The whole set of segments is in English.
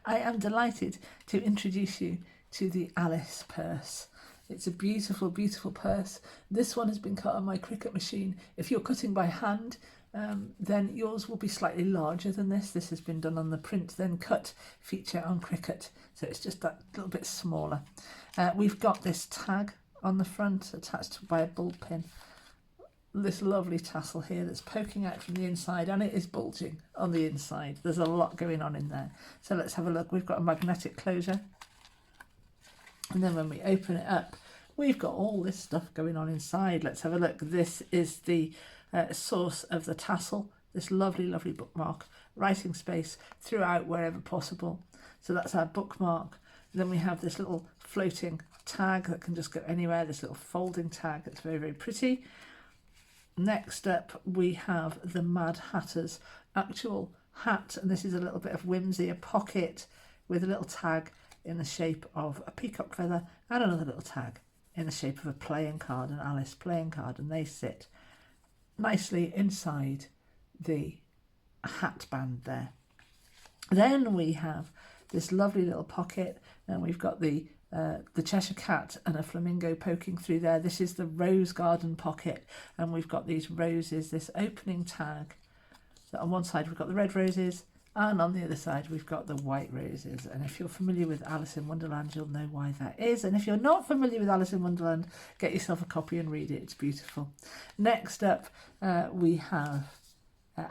I am delighted to introduce you to the Alice purse. It's a beautiful, beautiful purse. This one has been cut on my Cricut machine. If you're cutting by hand, then yours will be slightly larger than this. This has been done on the print then cut feature on Cricut, so it's just that little bit smaller. We've got this tag on the front attached by a bull pin. This lovely tassel here that's poking out from the inside, and it is bulging on the inside. There's a lot going on in there. So let's have a look. We've got a magnetic closure, and then when we open it up, we've got all this stuff going on inside. Let's have a look. This is the source of the tassel, this lovely, lovely bookmark, writing space throughout wherever possible. So that's our bookmark. Then we have this little floating tag that can just go anywhere, this little folding tag. It's very, very pretty. Next up, we have the Mad Hatter's actual hat, and this is a little bit of whimsy, a pocket with a little tag in the shape of a peacock feather and another little tag in the shape of a playing card, an Alice playing card, and they sit nicely inside the hat band there. Then we have this lovely little pocket, and we've got the Cheshire Cat and a flamingo poking through there. This is the rose garden pocket, and we've got these roses, this opening tag. So on one side we've got the red roses, and on the other side we've got the white roses. And if you're familiar with Alice in Wonderland, you'll know why that is. And if you're not familiar with Alice in Wonderland, get yourself a copy and read it. It's beautiful. Next up, we have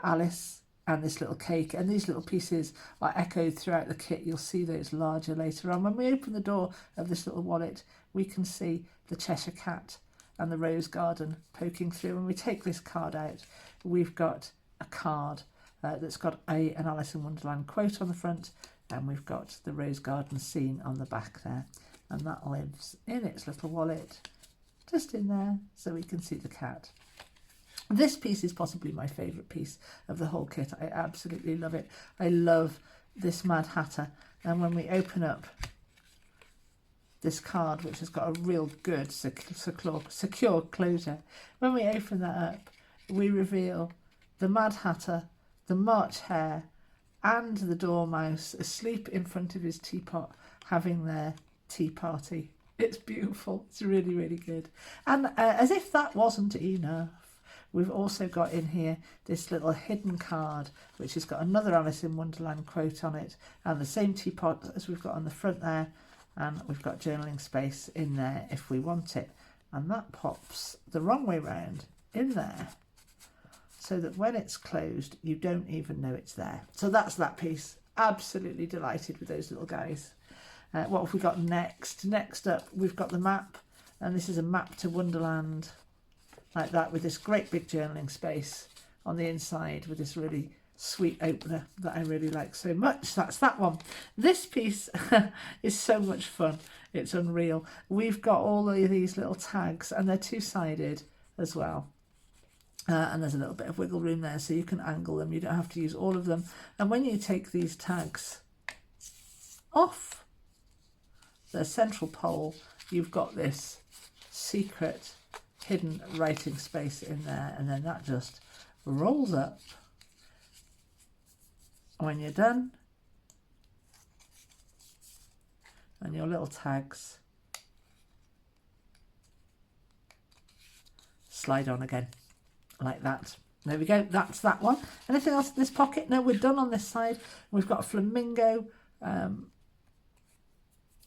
Alice and this little cake, and these little pieces are echoed throughout the kit. You'll see those larger later on. When we open the door of this little wallet, we can see the Cheshire Cat and the rose garden poking through. When we take this card out, we've got a card that's got an Alice in Wonderland quote on the front, and we've got the rose garden scene on the back there, and that lives in its little wallet just in there so we can see the cat. This piece is possibly my favourite piece of the whole kit. I absolutely love it. I love this Mad Hatter. And when we open up this card, which has got a real good secure closure, when we open that up, we reveal the Mad Hatter, the March Hare, and the Dormouse asleep in front of his teapot, having their tea party. It's beautiful. It's really, really good. And as if that wasn't enough, we've also got in here this little hidden card, which has got another Alice in Wonderland quote on it, and the same teapot as we've got on the front there, and we've got journaling space in there if we want it. And that pops the wrong way round in there, so that when it's closed, you don't even know it's there. So that's that piece. Absolutely delighted with those little guys. What have we got next? Next up, we've got the map, and this is a map to Wonderland, like that, with this great big journaling space on the inside with this really sweet opener that I really like so much. That's that one. This piece is so much fun. It's unreal. We've got all of these little tags, and they're two-sided as well. And there's a little bit of wiggle room there, so you can angle them. You don't have to use all of them. And when you take these tags off the central pole, you've got this secret hidden writing space in there, and then that just rolls up when you're done, and your little tags slide on again like that. There we go. That's that one. Anything else in this pocket? No, we're done on this side. We've got a flamingo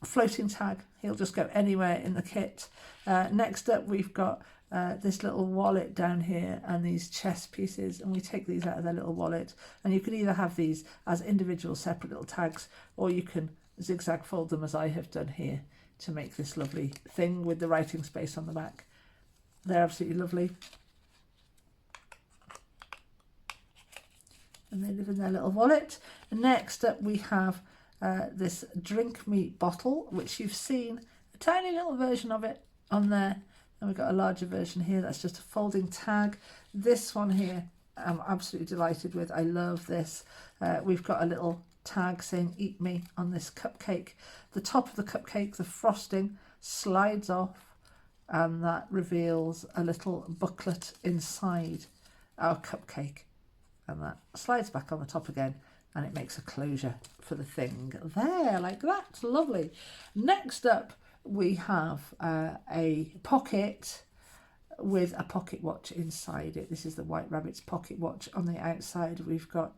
floating tag. He'll just go anywhere in the kit. Next up, we've got this little wallet down here and these chess pieces, and we take these out of their little wallet, and you can either have these as individual separate little tags, or you can zigzag fold them as I have done here to make this lovely thing with the writing space on the back. They're absolutely lovely, and they live in their little wallet. And next up, we have this drink me bottle, which you've seen a tiny little version of it on there, and we've got a larger version here. That's just a folding tag. This one here I'm absolutely delighted with. I love this. We've got a little tag saying eat me on this cupcake. The top of the cupcake, the frosting slides off, and that reveals a little booklet inside our cupcake, and that slides back on the top again, and it makes a closure for the thing there, like that. Lovely. Next up, we have a pocket with a pocket watch inside it. This is the White Rabbit's pocket watch. On the outside, we've got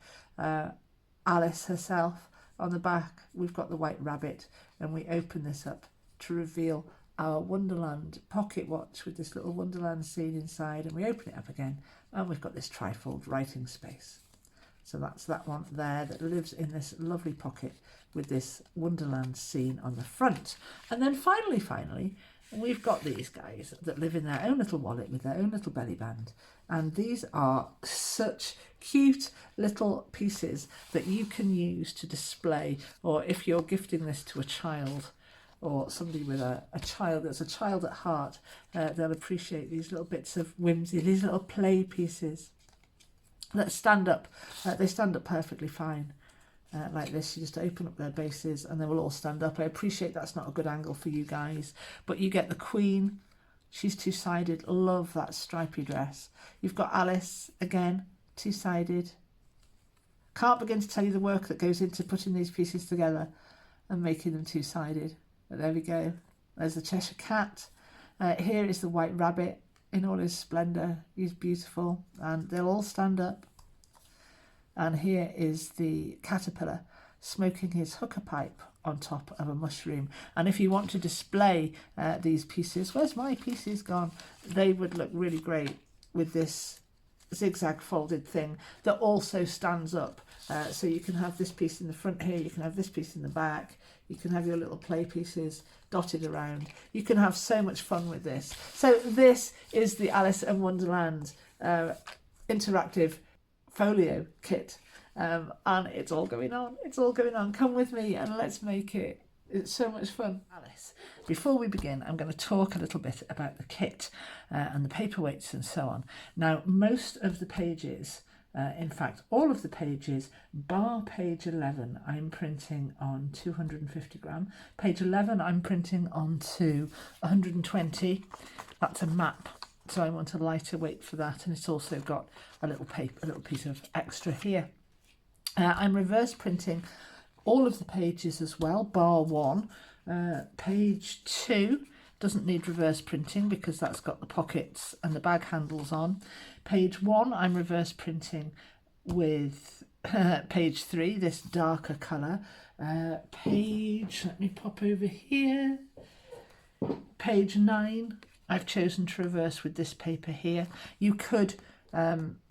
Alice herself. On the back, we've got the White Rabbit, and we open this up to reveal our Wonderland pocket watch with this little Wonderland scene inside, and we open it up again, and we've got this trifold writing space. So that's that one there that lives in this lovely pocket with this Wonderland scene on the front. And then finally, we've got these guys that live in their own little wallet with their own little belly band. And these are such cute little pieces that you can use to display, or if you're gifting this to a child or somebody with a child that's a child at heart, they'll appreciate these little bits of whimsy, these little play pieces that stand up. They stand up perfectly fine. Like this, you just open up their bases and they will all stand up. I appreciate that's not a good angle for you guys, but you get the Queen. She's two-sided. Love that stripy dress. You've got Alice, again, two-sided. Can't begin to tell you the work that goes into putting these pieces together and making them two-sided. But there we go. There's the Cheshire Cat. Here is the White Rabbit in all his splendour. He's beautiful, and they'll all stand up. And here is the caterpillar smoking his hookah pipe on top of a mushroom. And if you want to display these pieces, where's my pieces gone? They would look really great with this zigzag folded thing that also stands up. So you can have this piece in the front here, you can have this piece in the back, you can have your little play pieces dotted around. You can have so much fun with this. So this is the Alice in Wonderland interactive folio kit, and it's all going on. Come with me and let's make it. It's so much fun. Alice, before we begin, I'm going to talk a little bit about the kit and the paperweights and so on. Now, most of the pages, in fact all of the pages bar page 11, I'm printing on 250 gram. Page 11 I'm printing onto 120. That's a map, so I want a lighter weight for that, and it's also got a little piece of extra here. I'm reverse printing all of the pages as well, bar 1. Page 2 doesn't need reverse printing because that's got the pockets and the bag handles on. Page 1 I'm reverse printing with page 3, this darker colour. Let me pop over here. Page 9 I've chosen to reverse with this paper here. You could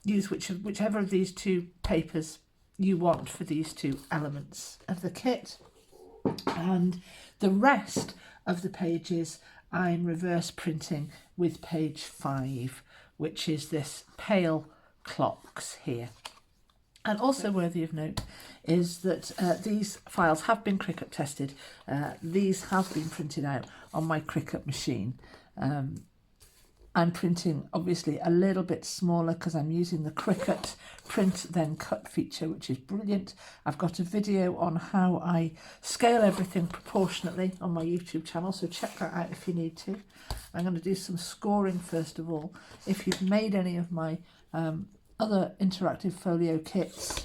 use whichever of these two papers you want for these two elements of the kit. And the rest of the pages I'm reverse printing with page 5, which is this pale clocks here. And also worthy of note is that these files have been Cricut tested. These have been printed out on my Cricut machine. I'm printing obviously a little bit smaller because I'm using the Cricut print then cut feature, which is brilliant. I've got a video on how I scale everything proportionately on my YouTube channel, so check that out if you need to. I'm going to do some scoring first of all. If you've made any of my other interactive folio kits,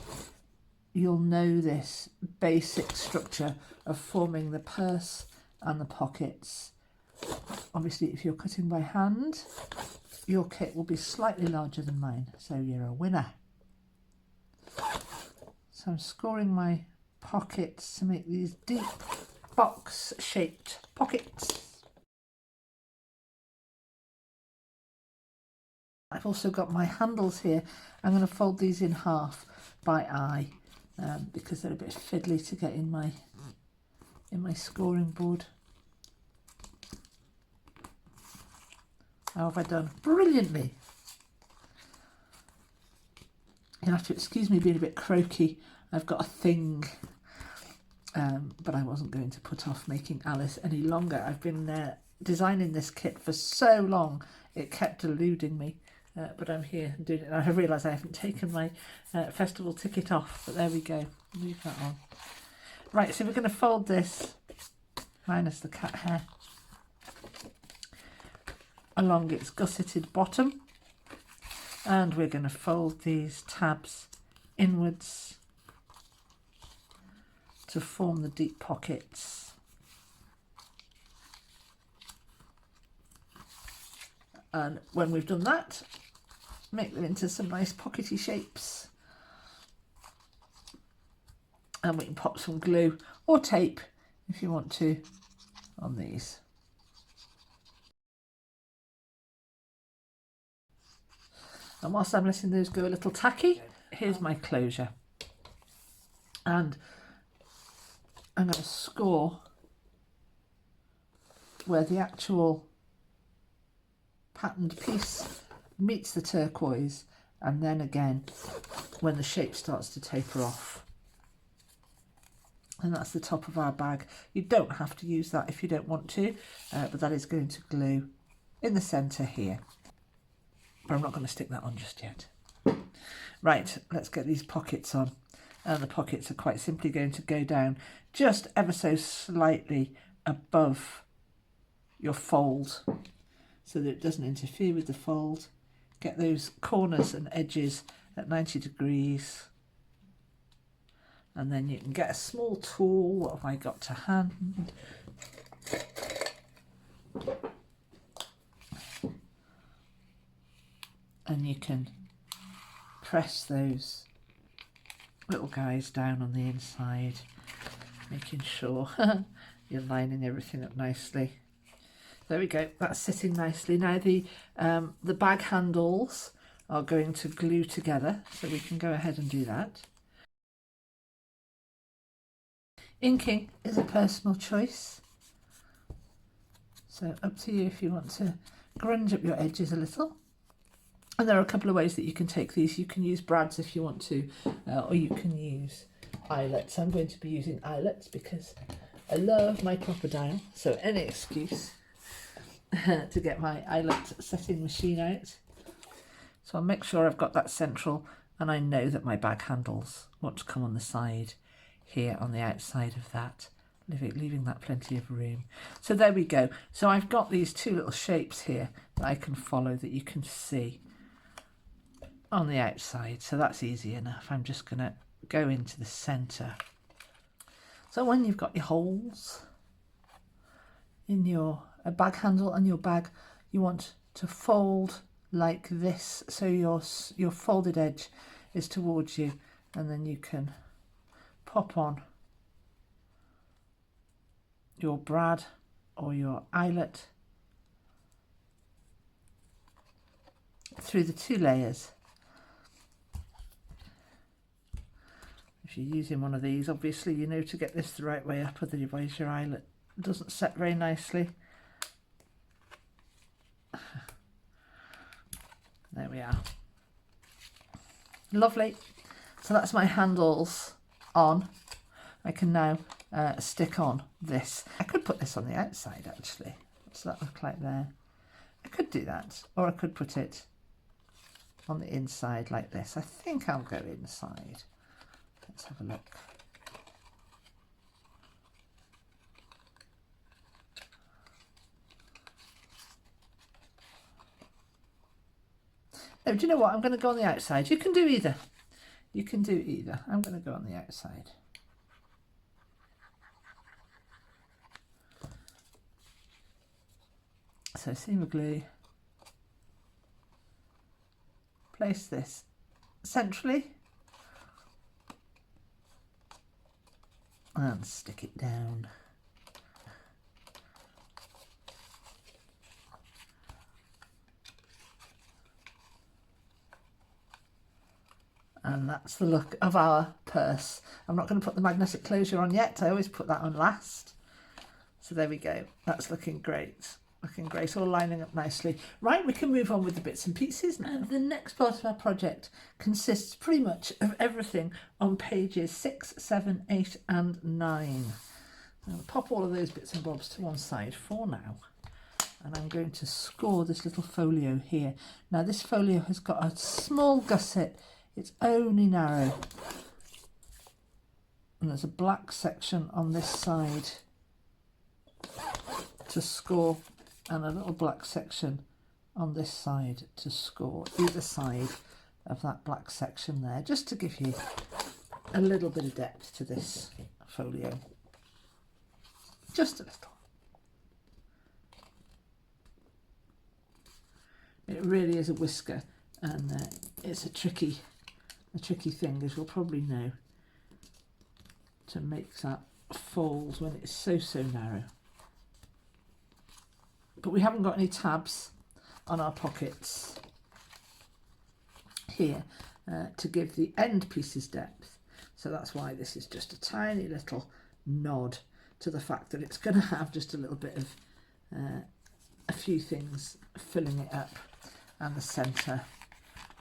you'll know this basic structure of forming the purse and the pockets. Obviously, if you're cutting by hand, your kit will be slightly larger than mine, so you're a winner. So I'm scoring my pockets to make these deep box-shaped pockets. I've also got my handles here. I'm going to fold these in half by eye because they're a bit fiddly to get in my scoring board. How have I done? Brilliantly. You'll have to excuse me being a bit croaky. I've got a thing, but I wasn't going to put off making Alice any longer. I've been designing this kit for so long, it kept eluding me, but I'm here and doing it. And I realise I haven't taken my festival ticket off, but there we go. Leave that on. Right, so we're going to fold this, minus the cat hair, along its gusseted bottom, and we're going to fold these tabs inwards to form the deep pockets. And when we've done that, make them into some nice pockety shapes. And we can pop some glue or tape if you want to on these. And whilst I'm letting those go a little tacky, here's my closure. And I'm going to score where the actual patterned piece meets the turquoise, and then again when the shape starts to taper off. And that's the top of our bag. You don't have to use that if you don't want to, but that is going to glue in the centre here. But I'm not going to stick that on just yet. Right, let's get these pockets on. And the pockets are quite simply going to go down just ever so slightly above your fold so that it doesn't interfere with the fold. Get those corners and edges at 90 degrees. And then you can get a small tool. What have I got to hand? And you can press those little guys down on the inside, making sure you're lining everything up nicely. There we go, that's sitting nicely. Now the bag handles are going to glue together, so we can go ahead and do that. Inking is a personal choice, so up to you if you want to grunge up your edges a little. And there are a couple of ways that you can take these. You can use brads if you want to, or you can use eyelets. I'm going to be using eyelets because I love my crocodile, so any excuse to get my eyelet setting machine out. So I'll make sure I've got that central, and I know that my bag handles want to come on the side here on the outside of that, leaving that plenty of room. So there we go. So I've got these two little shapes here that I can follow, that you can see on the outside, so that's easy enough. I'm just going to go into the centre. So when you've got your holes in your bag handle and your bag, you want to fold like this, so your folded edge is towards you, and then you can pop on your brad or your eyelet through the two layers. If you're using one of these, obviously you know to get this the right way up, otherwise your eyelet doesn't set very nicely. There we are. Lovely. So that's my handles on. I can now stick on this. I could put this on the outside actually. What's that look like there? I could do that, or I could put it on the inside like this. I think I'll go inside. Let's have a look. No, do you know what? I'm going to go on the outside. You can do either. You can do either. I'm going to go on the outside. So seam of glue. Place this centrally. And stick it down. And that's the look of our purse. I'm not going to put the magnetic closure on yet. I always put that on last. So there we go. That's looking great. Looking great, all lining up nicely. Right, we can move on with the bits and pieces now. And the next part of our project consists pretty much of everything on pages 6, 7, 8 and 9. I'll pop all of those bits and bobs to one side for now. And I'm going to score this little folio here. Now this folio has got a small gusset. It's only narrow. And there's a black section on this side to score, and a little black section on this side to score, either side of that black section there, just to give you a little bit of depth to this folio. Just a little. It really is a whisker, and it's a tricky thing, as you'll probably know, to make that fold when it's so narrow. But we haven't got any tabs on our pockets here to give the end pieces depth, so that's why this is just a tiny little nod to the fact that it's going to have just a little bit of a few things filling it up, and the centre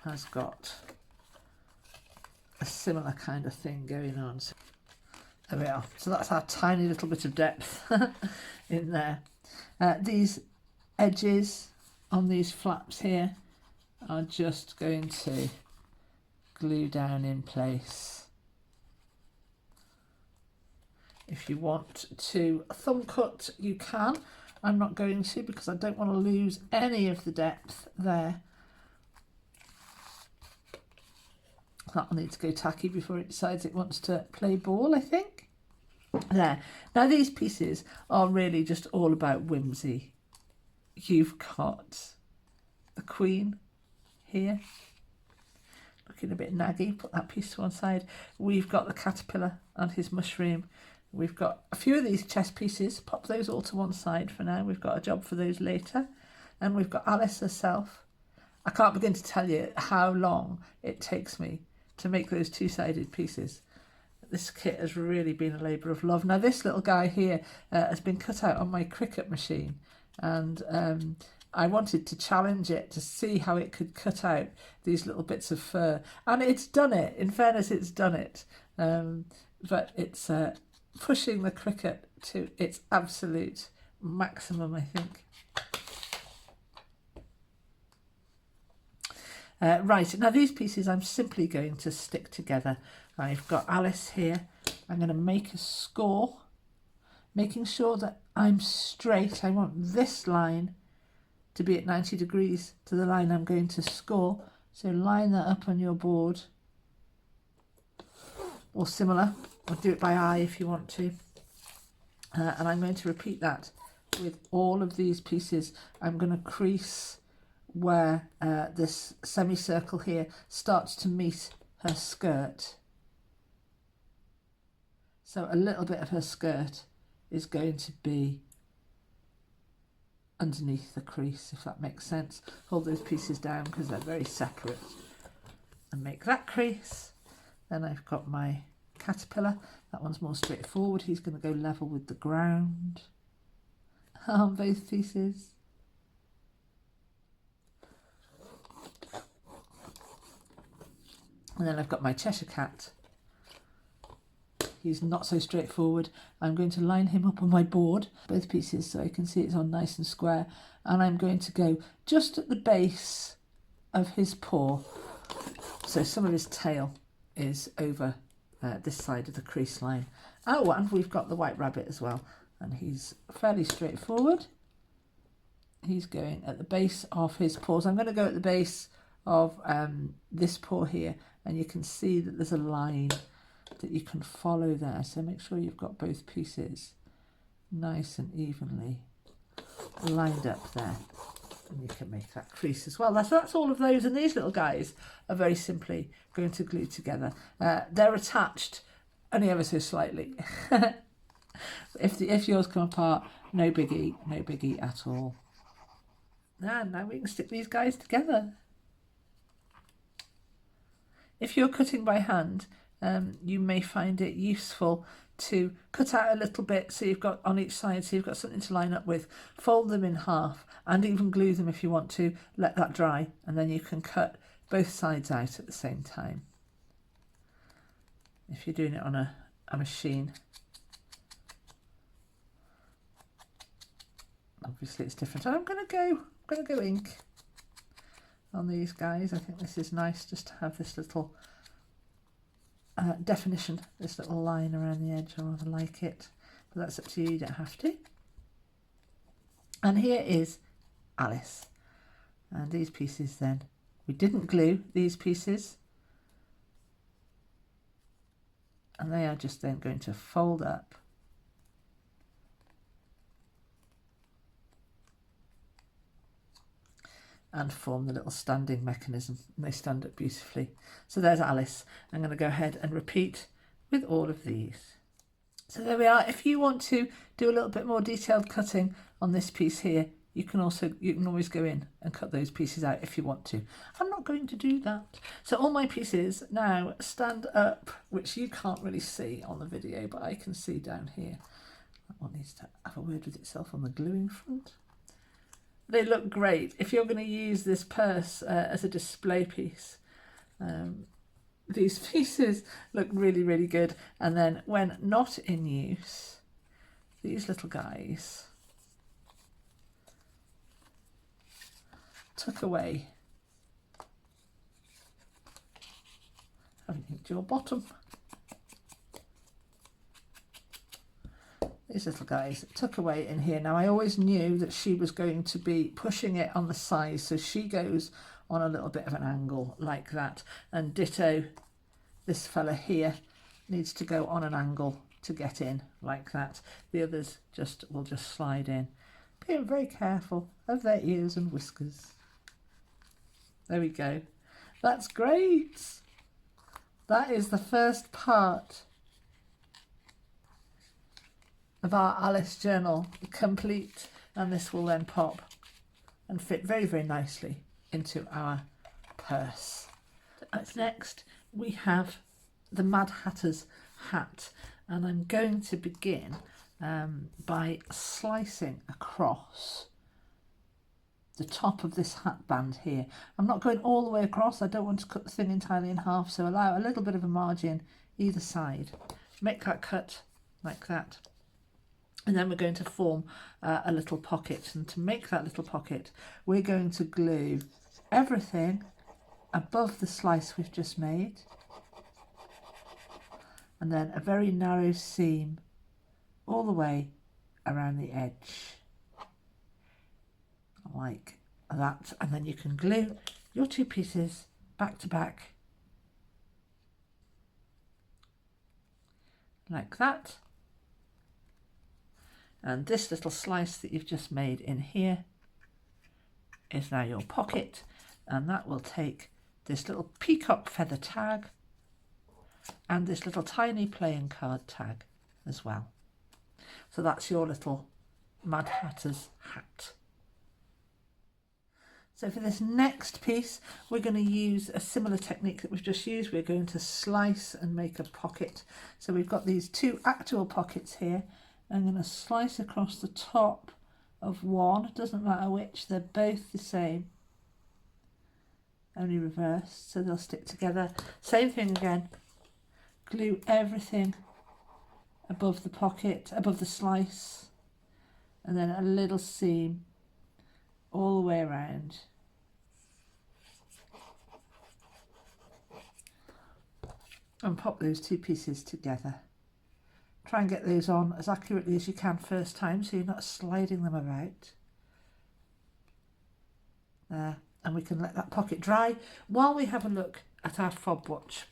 has got a similar kind of thing going on. So there we are. So that's our tiny little bit of depth in there. These edges on these flaps here are just going to glue down in place. If you want to thumb cut, you can. I'm not going to, because I don't want to lose any of the depth there. That'll need to go tacky before it decides it wants to play ball, I think. There. Now these pieces are really just all about whimsy. You've got the Queen here, looking a bit naggy. Put that piece to one side. We've got the caterpillar and his mushroom. We've got a few of these chess pieces. Pop those all to one side for now. We've got a job for those later. And we've got Alice herself. I can't begin to tell you how long it takes me to make those two-sided pieces. This kit has really been a labour of love. Now this little guy here has been cut out on my Cricut machine, and I wanted to challenge it to see how it could cut out these little bits of fur, and it's done it. In fairness, it's done it, but it's pushing the Cricut to its absolute maximum, I think. Right, now these pieces I'm simply going to stick together. I've got Alice here. I'm going to make a score, making sure that I'm straight. I want this line to be at 90 degrees to the line I'm going to score. So line that up on your board, or similar, or do it by eye if you want to. And I'm going to repeat that with all of these pieces. I'm going to crease where this semicircle here starts to meet her skirt. So a little bit of her skirt is going to be underneath the crease, if that makes sense. Hold those pieces down because they're very separate, and make that crease. Then I've got my caterpillar. That one's more straightforward. He's going to go level with the ground on both pieces. And then I've got my Cheshire Cat. He's not so straightforward. I'm going to line him up on my board, both pieces, so I can see it's on nice and square. And I'm going to go just at the base of his paw. So some of his tail is over this side of the crease line. Oh, and we've got the white rabbit as well. And he's fairly straightforward. He's going at the base of his paws. I'm going to go at the base of this paw here, and you can see that there's a line that you can follow there. So make sure you've got both pieces nice and evenly lined up there, and you can make that crease as well. That's all of those, and these little guys are very simply going to glue together. They're attached only ever so slightly. If yours come apart, no biggie at all. And now we can stick these guys together. If you're cutting by hand, you may find it useful to cut out a little bit so you've got on each side, so you've got something to line up with. Fold them in half and even glue them if you want to. Let that dry, and then you can cut both sides out at the same time. If you're doing it on a machine, obviously it's different. I'm gonna go ink on these guys. I think this is nice just to have this little definition, this little line around the edge. I rather like it, but that's up to you, you don't have to. And here is Alice, and these pieces then, we didn't glue these pieces, and they are just then going to fold up and form the little standing mechanism, and they stand up beautifully. So there's Alice. I'm going to go ahead and repeat with all of these. So there we are. If you want to do a little bit more detailed cutting on this piece here, you can always go in and cut those pieces out if you want to. I'm not going to do that. So all my pieces now stand up, which you can't really see on the video, but I can see down here. That one needs to have a word with itself on the gluing front. They look great. If you're going to use this purse as a display piece, these pieces look really, really good. And then when not in use, these little guys tuck away. Haven't inked your bottom. These little guys tuck away in here. Now I always knew that she was going to be pushing it on the size, so she goes on a little bit of an angle like that, and ditto this fella here needs to go on an angle to get in like that. The others will just slide in. Being very careful of their ears and whiskers. There we go. That's great. That is the first part of our Alice journal complete, and this will then pop and fit very, very nicely into our purse. Next we have the Mad Hatter's hat, and I'm going to begin by slicing across the top of this hat band here. I'm not going all the way across. I don't want to cut the thing entirely in half, so allow a little bit of a margin either side. Make that cut like that. And then we're going to form a little pocket, and to make that little pocket we're going to glue everything above the slice we've just made, and then a very narrow seam all the way around the edge like that, and then you can glue your two pieces back to back like that. And this little slice that you've just made in here is now your pocket, and that will take this little peacock feather tag and this little tiny playing card tag as well. So that's your little Mad Hatter's hat. So for this next piece, we're going to use a similar technique that we've just used. We're going to slice and make a pocket. So we've got these two actual pockets here. I'm going to slice across the top of one. It doesn't matter which, they're both the same, only reversed, so they'll stick together. Same thing again, glue everything above the pocket, above the slice, and then a little seam all the way around. And pop those two pieces together. Try and get those on as accurately as you can first time, so you're not sliding them about. There, and we can let that pocket dry while we have a look at our fob watch.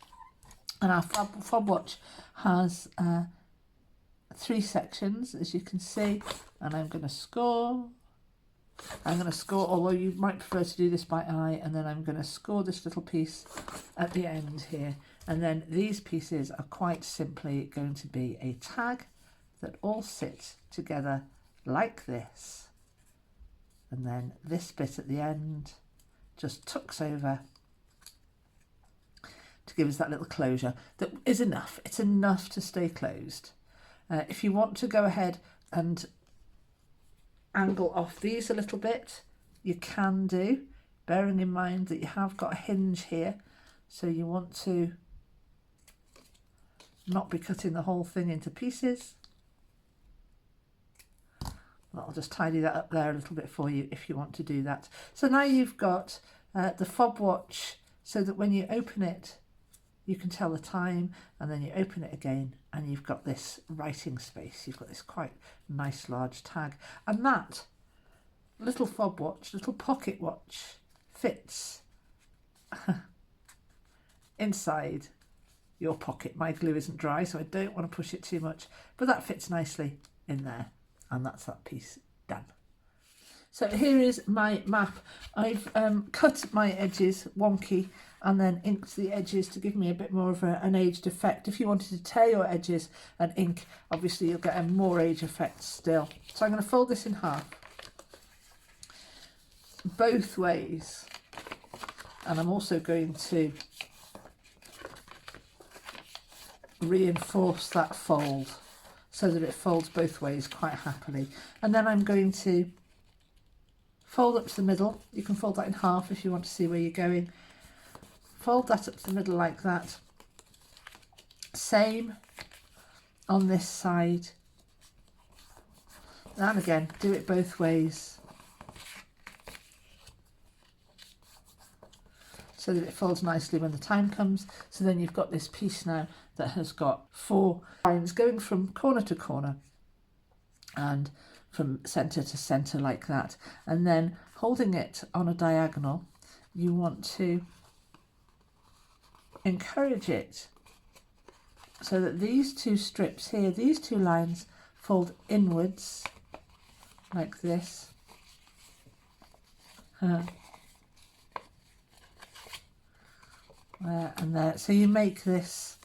And our fob watch has 3 sections, as you can see, and I'm going to score, although you might prefer to do this by eye, and then I'm going to score this little piece at the end here. And then these pieces are quite simply going to be a tag that all sit together like this. And then this bit at the end just tucks over to give us that little closure. That is enough. It's enough to stay closed. If you want to go ahead and angle off these a little bit, you can do, bearing in mind that you have got a hinge here, so you want to not be cutting the whole thing into pieces. I'll just tidy that up there a little bit for you if you want to do that. So now you've got the fob watch, so that when you open it you can tell the time, and then you open it again and you've got this writing space. You've got this quite nice large tag, and that little fob watch, little pocket watch, fits inside your pocket. My glue isn't dry, so I don't want to push it too much, but that fits nicely in there, and that's that piece done. So here is my map. I've cut my edges wonky and then inked the edges to give me a bit more of an aged effect. If you wanted to tear your edges and ink, obviously you'll get a more age effect still. So I'm going to fold this in half both ways, and I'm also going to reinforce that fold so that it folds both ways quite happily. And then I'm going to fold up to the middle. You can fold that in half if you want to see where you're going. Fold that up to the middle like that. Same on this side. And again, do it both ways so that it folds nicely when the time comes. So then you've got this piece now that has got 4 lines going from corner to corner and from centre to centre like that. And then holding it on a diagonal, you want to encourage it so that these 2 strips here, these 2 lines, fold inwards like this. There and there. So you make this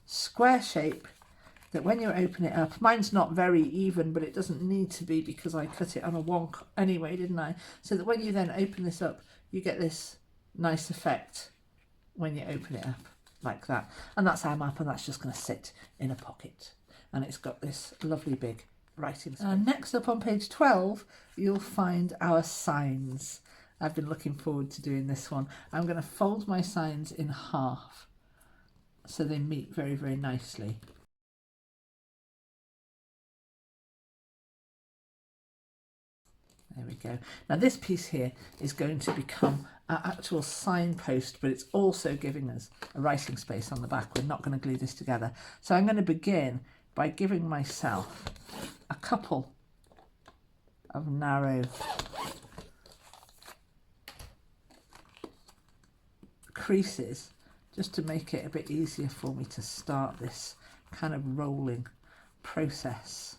square shape that when you open it up, mine's not very even, but it doesn't need to be because I cut it on a wonk anyway, didn't I? So that when you then open this up, you get this nice effect when you open it up like that. And that's our map, and that's just going to sit in a pocket. And it's got this lovely big writing space. Next up on page 12, you'll find our signs. I've been looking forward to doing this one. I'm going to fold my signs in half so they meet very, very nicely. There we go. Now this piece here is going to become our actual signpost, but it's also giving us a writing space on the back. We're not going to glue this together. So I'm going to begin by giving myself a couple of narrow creases just to make it a bit easier for me to start this kind of rolling process.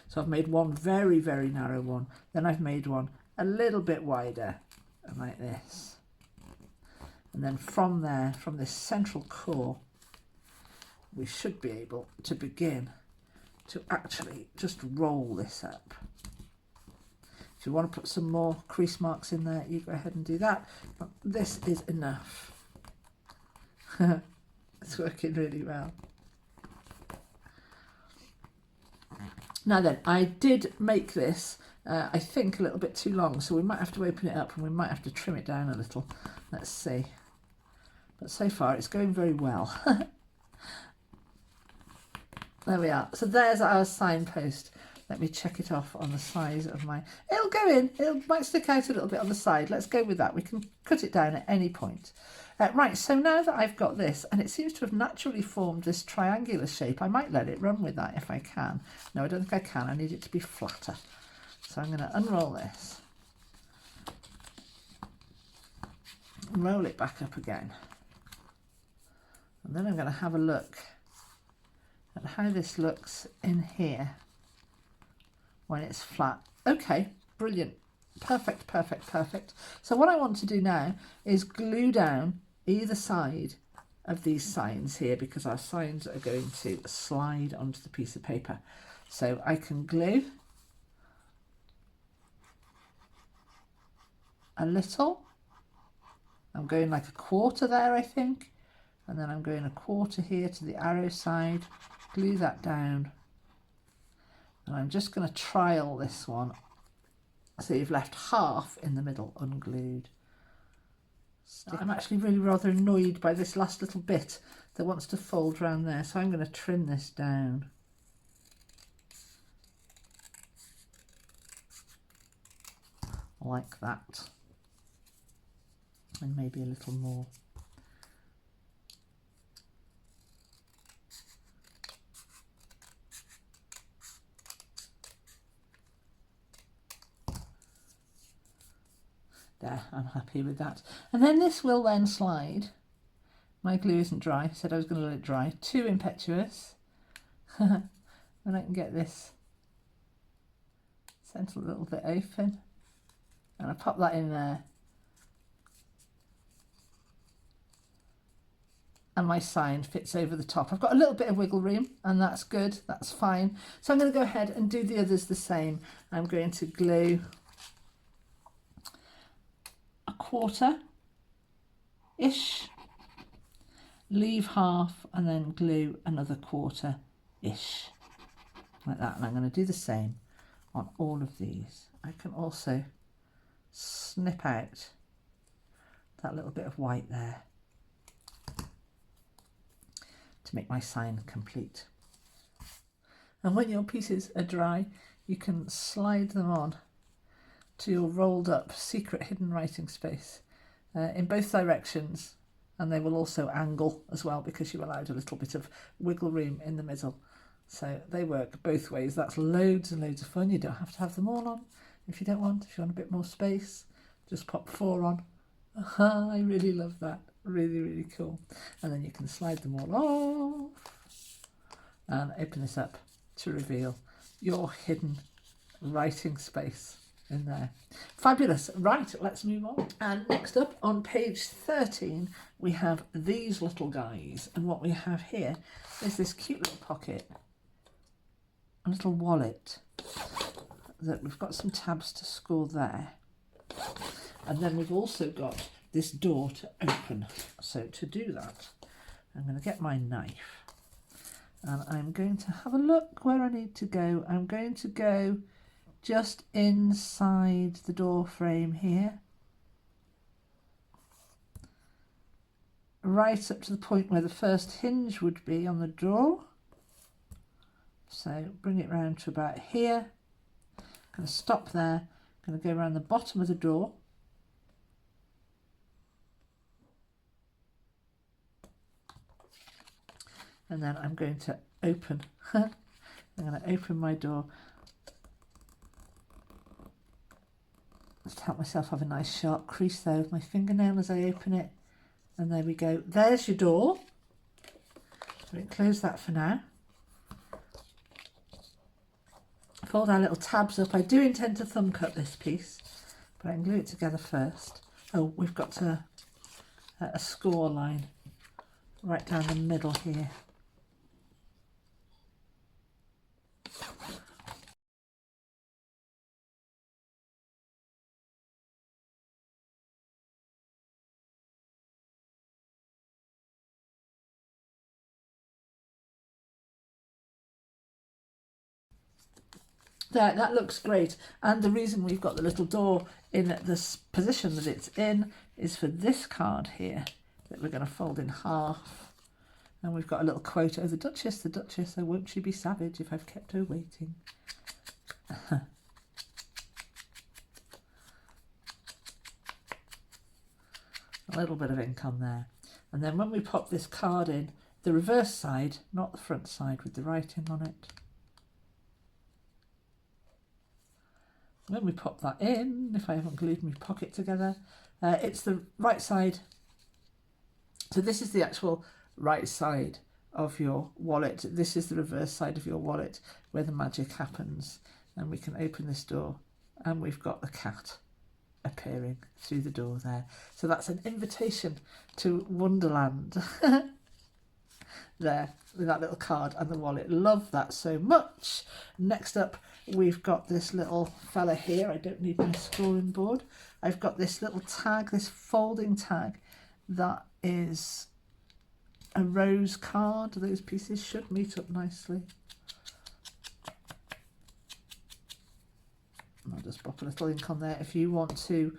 So I've made one very, very narrow one, then I've made one a little bit wider like this, and then from there, from this central core, we should be able to begin to actually just roll this up. If you want to put some more crease marks in there, you go ahead and do that. But this is enough. It's working really well. Now then, I did make this, I think, a little bit too long, so we might have to open it up and we might have to trim it down a little. Let's see. But so far it's going very well. There we are. So there's our signpost. Let me check it off on the size of my... It'll go in. It might stick out a little bit on the side. Let's go with that. We can cut it down at any point. Right, so now that I've got this, and it seems to have naturally formed this triangular shape, I might let it run with that if I can. No, I don't think I can. I need it to be flatter. So I'm going to unroll this. Roll it back up again. And then I'm going to have a look at how this looks in here when it's flat. Okay, brilliant. Perfect, perfect, perfect. So what I want to do now is glue down either side of these signs here, because our signs are going to slide onto the piece of paper. So I can glue a little. I'm going like a quarter there, I think. And then I'm going a quarter here to the arrow side, glue that down. And I'm just going to trial this one. So you've left half in the middle unglued. I'm actually really rather annoyed by this last little bit that wants to fold around there. So I'm going to trim this down. Like that. And maybe a little more. There, I'm happy with that. And then this will then slide My glue isn't dry. I said I was going to let it dry. Too impetuous. When I can get this centre a little bit open. And I pop that in there. And my sign fits over the top. I've got a little bit of wiggle room, and that's good, that's fine. So I'm going to go ahead and do the others the same. I'm going to glue a quarter-ish, leave half, and then glue another quarter-ish, like that. And I'm going to do the same on all of these. I can also snip out that little bit of white there to make my sign complete. And when your pieces are dry, you can slide them on to your rolled up secret hidden writing space in both directions, and they will also angle as well because you allowed a little bit of wiggle room in the middle. So they work both ways. That's loads and loads of fun. You don't have to have them all on if you don't want. If you want a bit more space, just pop 4 on. I really love that. Really, really cool. And then you can slide them all off and open this up to reveal your hidden writing space in there. Fabulous. Right, let's move on. And next up on page 13, we have these little guys. And what we have here is this cute little pocket, a little wallet that we've got some tabs to score there. And then we've also got this door to open. So to do that, I'm going to get my knife and I'm going to have a look where I need to go. I'm going to go just inside the door frame here, right up to the point where the first hinge would be on the door. So bring it round to about here. I'm going to stop there. I'm going to go around the bottom of the door. And then I'm going to open. I'm going to open my door. Just help myself have a nice sharp crease there with my fingernail as I open it. And there we go. There's your door. So we close that for now. Fold our little tabs up. I do intend to thumb cut this piece, but I can glue it together first. Oh, we've got a score line right down the middle here. There, that looks great. And the reason we've got the little door in this position that it's in is for this card here that we're going to fold in half. And we've got a little quote, "Oh, the Duchess, oh, won't she be savage if I've kept her waiting?" A little bit of ink on there. And then when we pop this card in, the reverse side, not the front side with the writing on it. When we pop that in, if I haven't glued my pocket together, it's the right side. So this is the actual right side of your wallet. This is the reverse side of your wallet where the magic happens. And we can open this door and we've got the cat appearing through the door there. So that's an invitation to Wonderland there with that little card and the wallet. Love that so much. Next up, we've got this little fella here. I don't need my scoring board. I've got this little tag, this folding tag that is a rose card. Those pieces should meet up nicely. I'll just pop a little ink on there. If you want to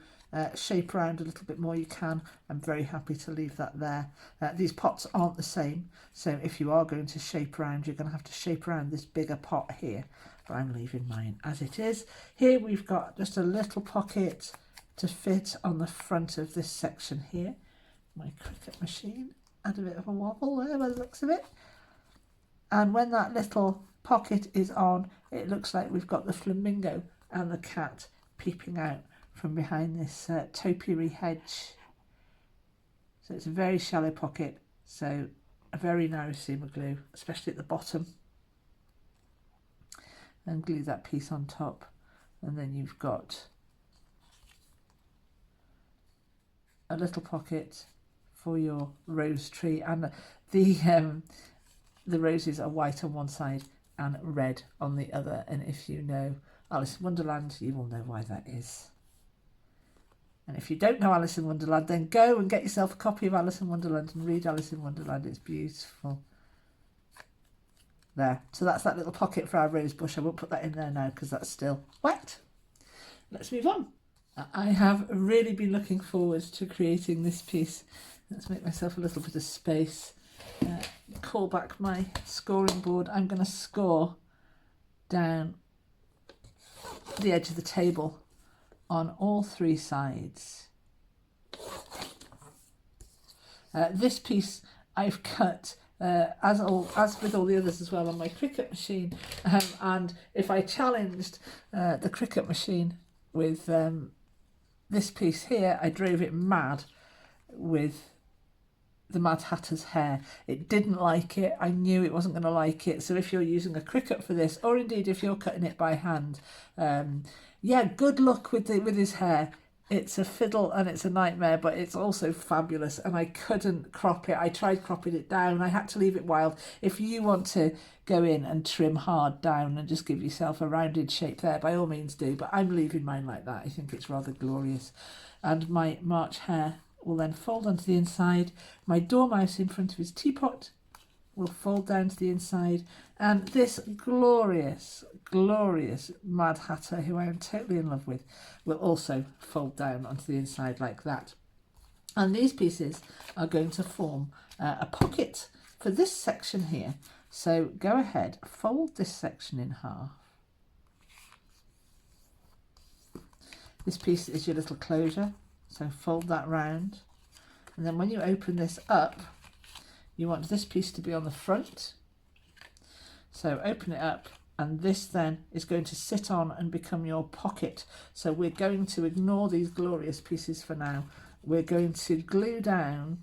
shape around a little bit more, you can. I'm very happy to leave that there. These pots aren't the same, so if you are going to shape around, you're going to have to shape around this bigger pot here, but I'm leaving mine as it is. Here we've got just a little pocket to fit on the front of this section here. My Cricut machine, add a bit of a wobble there by the looks of it. And when that little pocket is on, it looks like we've got the flamingo and the cat peeping out from behind this topiary hedge. So it's a very shallow pocket, So a very narrow seam of glue, especially at the bottom, and glue that piece on top, and then you've got a little pocket for your rose tree, and the roses are white on one side and red on the other, and if you know Alice in Wonderland, you will know why that is. And if you don't know Alice in Wonderland, then go and get yourself a copy of Alice in Wonderland and read Alice in Wonderland. It's beautiful. There. So that's that little pocket for our rose bush. I won't put that in there now because that's still wet. Let's move on. I have really been looking forward to creating this piece. Let's make myself a little bit of space. Call back my scoring board. I'm going to score down the edge of the table on all three sides. This piece I've cut as with all the others as well on my Cricut machine, and if I challenged the Cricut machine with this piece here, I drove it mad with the Mad Hatter's hair. It didn't like it. I knew it wasn't going to like it. So if you're using a Cricut for this, or indeed if you're cutting it by hand, yeah, good luck with his hair. It's a fiddle and it's a nightmare, but it's also fabulous, and I couldn't crop it. I tried cropping it down. I had to leave it wild. If you want to go in and trim hard down and just give yourself a rounded shape there, by all means do, but I'm leaving mine like that. I think it's rather glorious. And my March hare will then fold onto the inside. My dormouse in front of his teapot will fold down to the inside, and this glorious Mad Hatter, who I am totally in love with, will also fold down onto the inside like that. And these pieces are going to form a pocket for this section here. So go ahead, fold this section in half. This piece is your little closure, so fold that round, and then when you open this up, you want this piece to be on the front. So open it up, and this then is going to sit on and become your pocket. So we're going to ignore these glorious pieces for now. We're going to glue down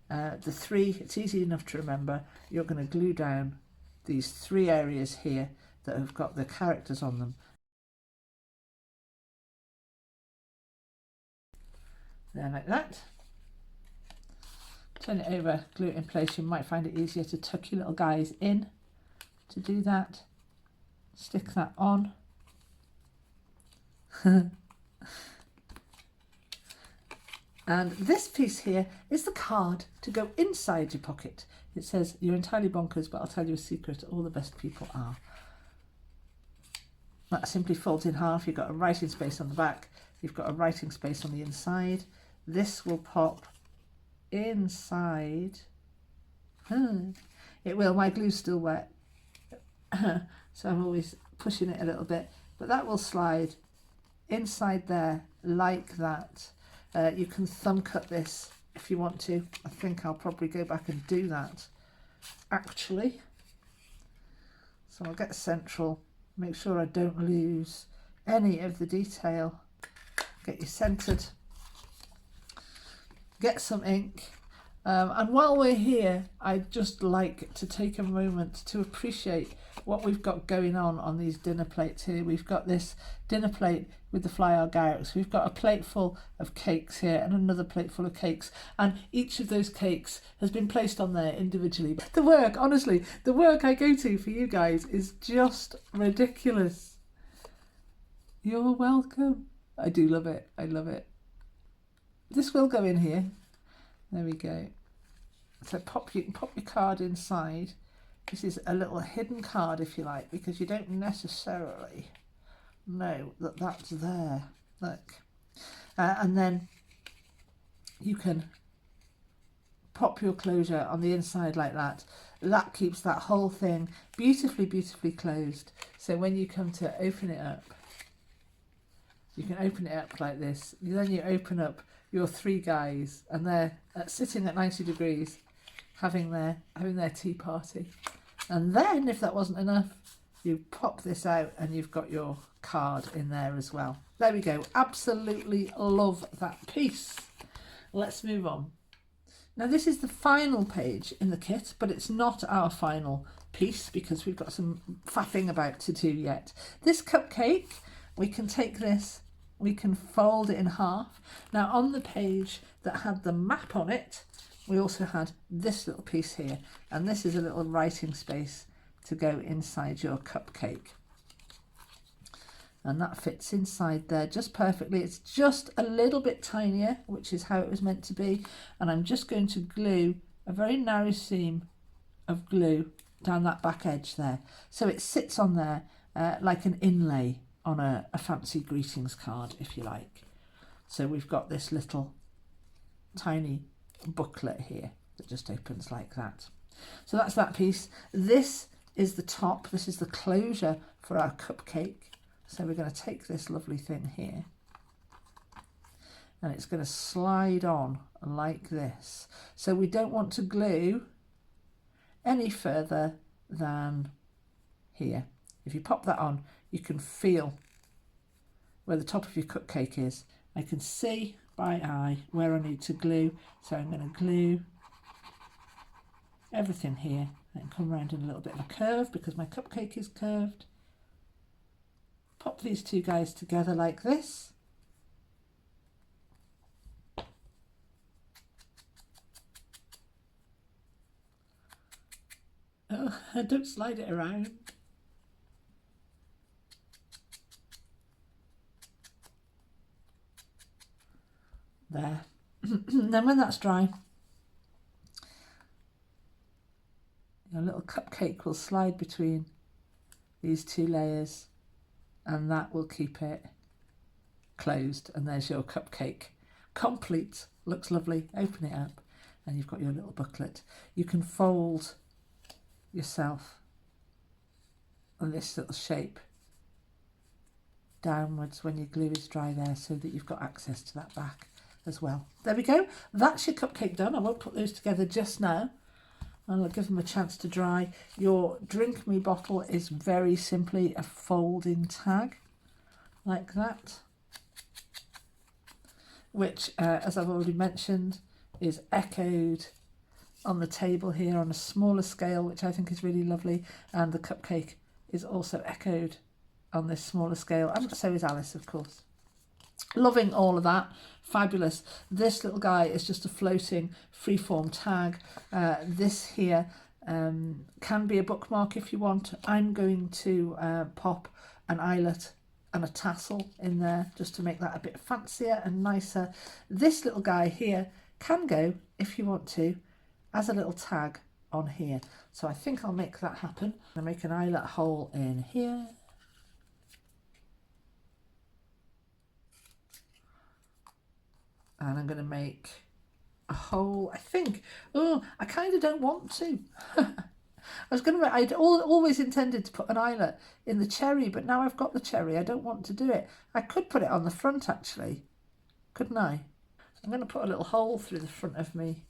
the three, it's easy enough to remember, you're going to glue down these three areas here that have got the characters on them. There, like that. Turn it over, glue it in place. You might find it easier to tuck your little guys in to do that. Stick that on. And this piece here is the card to go inside your pocket. It says, "You're entirely bonkers, but I'll tell you a secret, all the best people are." That simply folds in half. You've got a writing space on the back. You've got a writing space on the inside. This will pop inside. It will, my glue's still wet, so I'm always pushing it a little bit, but that will slide inside there like that. You can thumb cut this if you want to. I think I'll probably go back and do that actually. So I'll get central, make sure I don't lose any of the detail, get you centered, get some ink. And while we're here, I'd just like to take a moment to appreciate what we've got going on these dinner plates here. We've got this dinner plate with the fly argyrix. We've got a plate full of cakes here and another plate full of cakes. And each of those cakes has been placed on there individually. The work, honestly, the work I go to for you guys is just ridiculous. You're welcome. I do love it. I love it. This will go in here. There we go. So you can pop your card inside. This is a little hidden card, if you like, because you don't necessarily know that that's there. Look. And then you can pop your closure on the inside like that. That keeps that whole thing beautifully, beautifully closed. So when you come to open it up, you can open it up like this. Then you open up your three guys, and they're sitting at 90 degrees having their tea party. And then, if that wasn't enough, you pop this out and you've got your card in there as well. There we go. Absolutely love that piece. Let's move on. Now this is the final page in the kit, but it's not our final piece because we've got some faffing about to do yet. This cupcake, we can take this, we can fold it in half. Now on the page that had the map on it, we also had this little piece here, and this is a little writing space to go inside your cupcake. And that fits inside there just perfectly. It's just a little bit tinier, which is how it was meant to be. And I'm just going to glue a very narrow seam of glue down that back edge there. So it sits on there like an inlay on a fancy greetings card, if you like. So we've got this little tiny booklet here that just opens like that. So that's that piece. This is the top. This is the closure for our cupcake. So we're going to take this lovely thing here and it's going to slide on like this. So we don't want to glue any further than here. If you pop that on, you can feel where the top of your cupcake is. I can see by eye where I need to glue. So I'm going to glue everything here and come around in a little bit of a curve because my cupcake is curved. Pop these two guys together like this. Oh, don't slide it around. There. Then when that's dry, your little cupcake will slide between these two layers, and that will keep it closed. And there's your cupcake complete. Looks lovely. Open it up and you've got your little booklet. You can fold yourself on this little shape downwards when your glue is dry there, so that you've got access to that back as well. There we go. That's your cupcake done. I won't put those together just now. I'll give them a chance to dry. Your Drink Me bottle is very simply a folding tag like that, which, as I've already mentioned, is echoed on the table here on a smaller scale, which I think is really lovely. And the cupcake is also echoed on this smaller scale, and so is Alice, of course. Loving all of that. Fabulous. This little guy is just a floating freeform tag. This here can be a bookmark if you want. I'm going to pop an eyelet and a tassel in there just to make that a bit fancier and nicer. This little guy here can go, if you want to, as a little tag on here. So I think I'll make that happen. I'll make an eyelet hole in here. And I'm going to make a hole, I think. Oh, I kind of don't want to. I'd always intended to put an eyelet in the cherry, but now I've got the cherry, I don't want to do it. I could put it on the front actually, couldn't I? I'm going to put a little hole through the front of me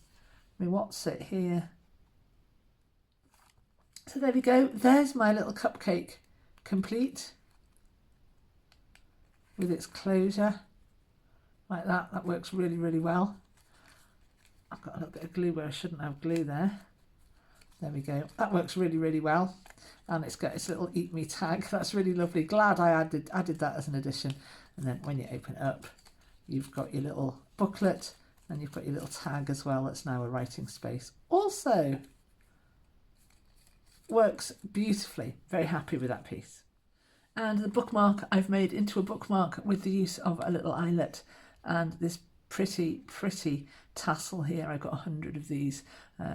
what's it here. So there we go. There's my little cupcake complete with its closure. Like that. That works really, really well. I've got a little bit of glue where I shouldn't have glue there. There we go. That works really, really well. And it's got its little Eat Me tag. That's really lovely. Glad I added that as an addition. And then when you open it up, you've got your little booklet and you've got your little tag as well. That's now a writing space. Also works beautifully. Very happy with that piece. And the bookmark I've made into a bookmark with the use of a little eyelet and this pretty tassel here. I got 100 of these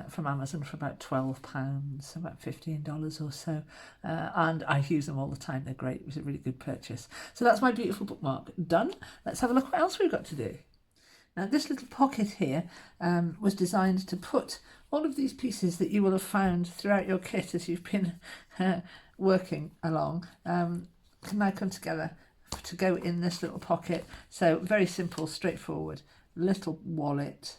from Amazon for about £12, about $15 or so, and I use them all the time. They're great. It was a really good purchase. So that's my beautiful bookmark done. Let's have a look what else we've got to do. Now this little pocket here was designed to put all of these pieces that you will have found throughout your kit as you've been working along can now come together to go in this little pocket. So very simple, straightforward little wallet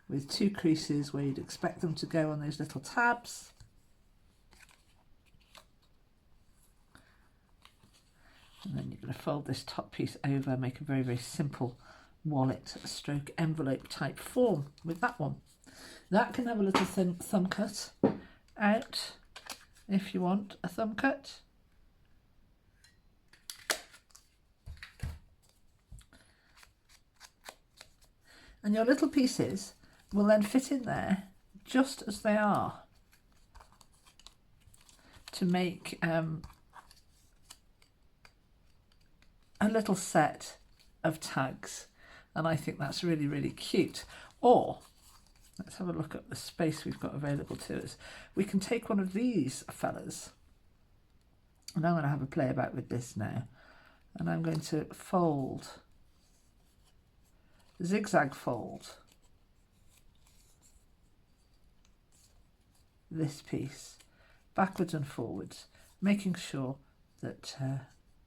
with two creases where you'd expect them to go on those little tabs. And then you're going to fold this top piece over, make a very, very simple wallet stroke envelope type form with that one. That can have a little thumb cut out if you want a thumb cut. And your little pieces will then fit in there just as they are to make a little set of tags. And I think that's really, really cute. Or let's have a look at the space we've got available to us. We can take one of these fellas, and I'm going to have a play about with this now, and I'm going to fold, zigzag fold this piece backwards and forwards, making sure that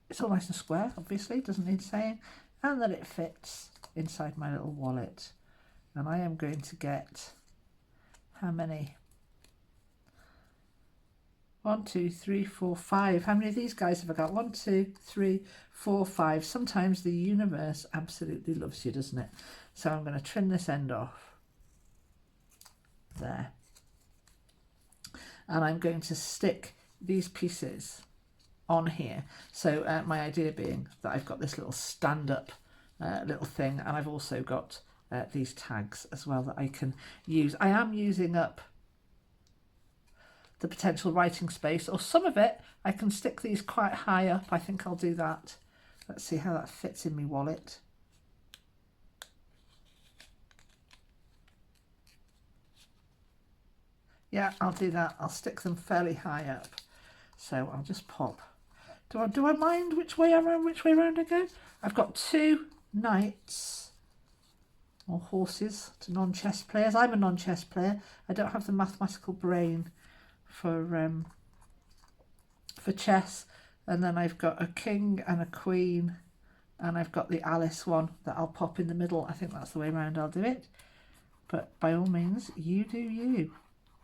it's all nice and square, obviously, doesn't need saying, and that it fits inside my little wallet. And I am going to get, how many? 1, 2, 3, 4, 5. How many of these guys have I got? 1, 2, 3, 4, 5. Sometimes the universe absolutely loves you, doesn't it? So I'm going to trim this end off there. And I'm going to stick these pieces on here. So my idea being that I've got this little stand-up little thing, and I've also got these tags as well that I can use. I am using up the potential writing space, or some of it. I can stick these quite high up. I think I'll do that. Let's see how that fits in my wallet. Yeah, I'll do that. I'll stick them fairly high up. So I'll just pop. Do I mind which way around I go? I've got 2 knights or horses to non-chess players. I'm a non-chess player. I don't have the mathematical brain for chess. And then I've got a king and a queen, and I've got the Alice one that I'll pop in the middle. I think that's the way around I'll do it. But by all means, you do you.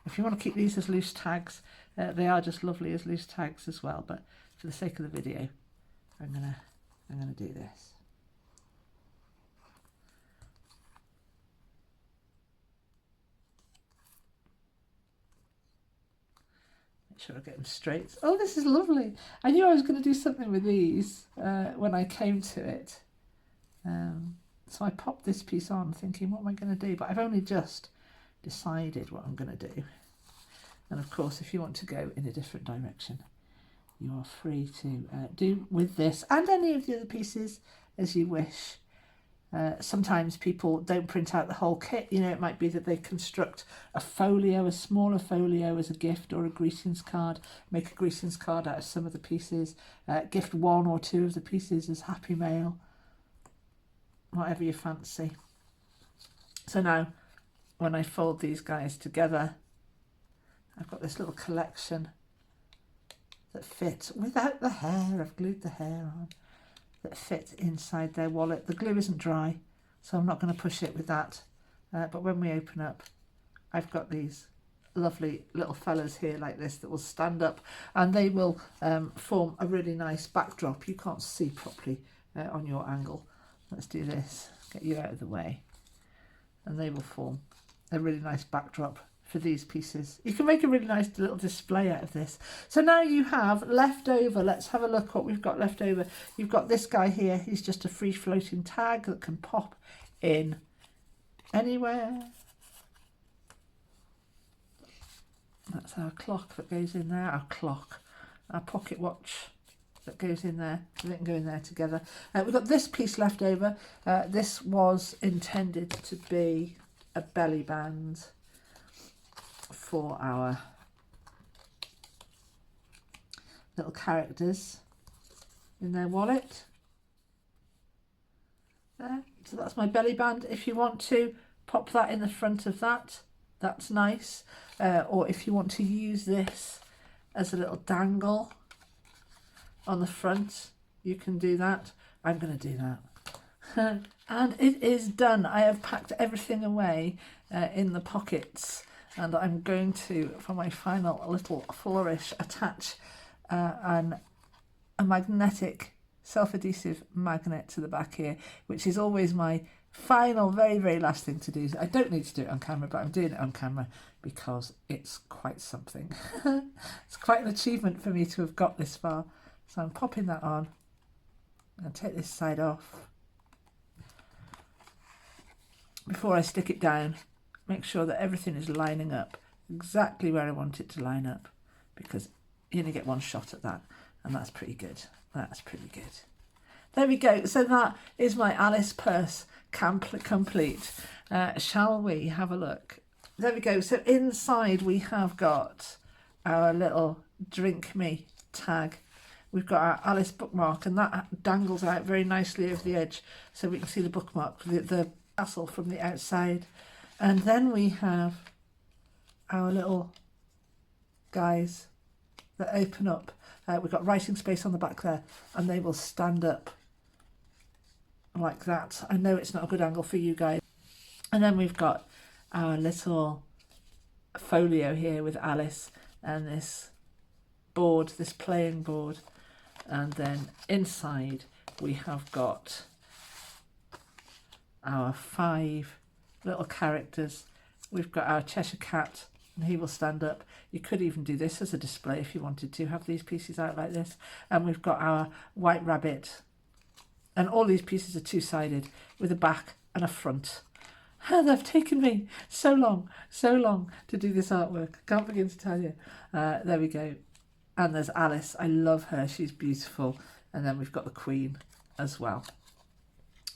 If you want to keep these as loose tags, they are just lovely as loose tags as well. But for the sake of the video, I'm gonna do this. Make sure I get them straight. Oh, this is lovely. I knew I was going to do something with these when I came to it. So I popped this piece on thinking, what am I going to do? But I've only just decided what I'm going to do. And of course, if you want to go in a different direction, you are free to do with this and any of the other pieces as you wish. Sometimes people don't print out the whole kit. You know, it might be that they construct a folio, a smaller folio as a gift or a greetings card, make a greetings card out of some of the pieces, gift 1 or 2 of the pieces as happy mail, whatever you fancy. So now when I fold these guys together, I've got this little collection that fits without the hair. I've glued the hair on, that fit inside their wallet. The glue isn't dry, so I'm not going to push it with that. But when we open up, I've got these lovely little fellas here like this that will stand up, and they will form a really nice backdrop. You can't see properly on your angle. Let's do this, get you out of the way. And they will form a really nice backdrop for these pieces. You can make a really nice little display out of this. So now you have left over, let's have a look what we've got left over. You've got this guy here. He's just a free floating tag that can pop in anywhere. That's our clock that goes in there, our pocket watch that goes in there. So they can go in there together. We've got this piece left over. This was intended to be a belly band for our little characters in their wallet. There. So that's my belly band. If you want to pop that in the front of that, that's nice. Or if you want to use this as a little dangle on the front, you can do that. I'm going to do that. And it is done. I have packed everything away in the pockets. And I'm going to, for my final little flourish, attach a magnetic self-adhesive magnet to the back here, which is always my final, very, very last thing to do. I don't need to do it on camera, but I'm doing it on camera because it's quite something. It's quite an achievement for me to have got this far. So I'm popping that on. I'll take this side off. Before I stick it down, make sure that everything is lining up exactly where I want it to line up, because you only get one shot at that, and that's pretty good. That's pretty good. There we go. So that is my Alice purse complete. Shall we have a look? There we go. So inside we have got our little drink me tag. We've got our Alice bookmark, and that dangles out very nicely over the edge so we can see the bookmark, the tassel from the outside. And then we have our little guys that open up. We've got writing space on the back there, and they will stand up like that. I know it's not a good angle for you guys. And then we've got our little folio here with Alice and this board, this playing board. And then inside we have got our 5 little characters. We've got our Cheshire Cat, and he will stand up. You could even do this as a display if you wanted to, have these pieces out like this. And we've got our White Rabbit, and all these pieces are two-sided with a back and a front. They've taken me so long to do this artwork. Can't begin to tell you. There we go. And there's Alice. I love her. She's beautiful. And then we've got the Queen as well.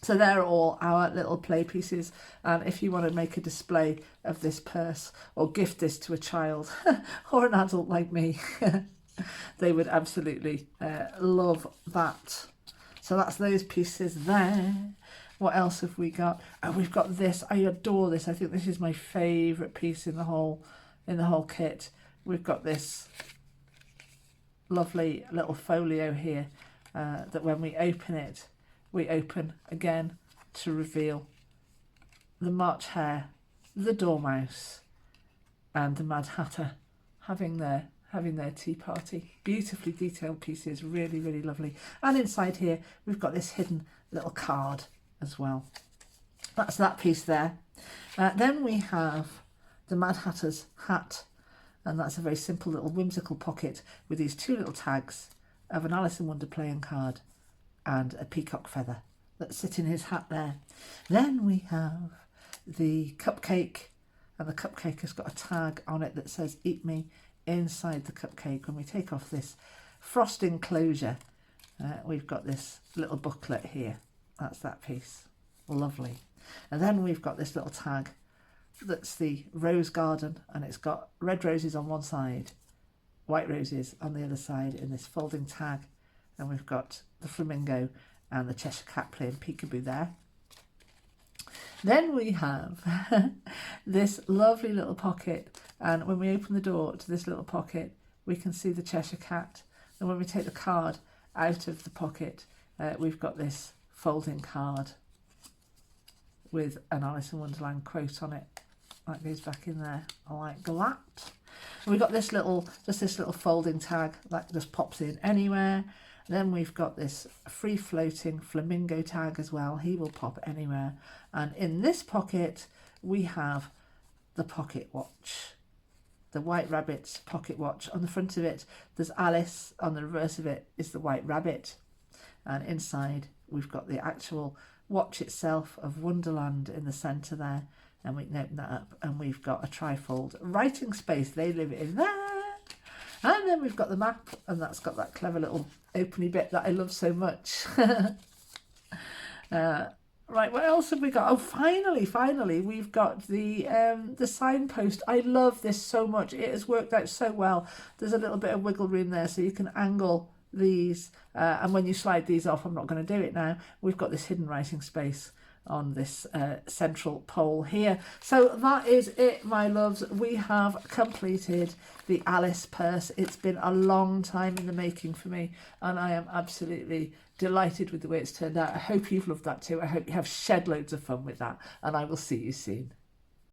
So they're all our little play pieces. And if you want to make a display of this purse or gift this to a child or an adult like me, they would absolutely love that. So that's those pieces there. What else have we got? Oh, we've got this. I adore this. I think this is my favourite piece in the whole kit. We've got this lovely little folio here that when we open it, we open again to reveal the March Hare, the Dormouse, and the Mad Hatter having their tea party. Beautifully detailed pieces, really, really lovely. And inside here, we've got this hidden little card as well. That's that piece there. Then we have the Mad Hatter's hat, and that's a very simple little whimsical pocket with these 2 little tags of an Alice in Wonder playing card and a peacock feather that sit in his hat there. Then we have the cupcake, and the cupcake has got a tag on it that says "Eat Me" inside the cupcake. When we take off this frosting closure, we've got this little booklet here. That's that piece. Lovely. And then we've got this little tag that's the rose garden, and it's got red roses on one side, white roses on the other side in this folding tag. And we've got the flamingo and the Cheshire Cat playing peekaboo there. Then we have this lovely little pocket, and when we open the door to this little pocket, we can see the Cheshire Cat. And when we take the card out of the pocket, we've got this folding card with an Alice in Wonderland quote on it. That goes back in there like that. And we've got this little folding tag that just pops in anywhere. Then we've got this free floating flamingo tag as well. He will pop anywhere. And in this pocket, we have the pocket watch, the White Rabbit's pocket watch. On the front of it, there's Alice. On the reverse of it is the White Rabbit. And inside, we've got the actual watch itself of Wonderland in the centre there. And we can open that up, and we've got a trifold writing space. They live in there. And then we've got the map, and that's got that clever little openy bit that I love so much. Right, what else have we got? Oh, finally, we've got the signpost. I love this so much. It has worked out so well. There's a little bit of wiggle room there, so you can angle these. And when you slide these off, I'm not going to do it now, we've got this hidden writing space on this central pole here. So that is it, my loves. We have completed the Alice purse. It's been a long time in the making for me, and I am absolutely delighted with the way it's turned out. I hope you've loved that too. I hope you have shed loads of fun with that, and I will see you soon.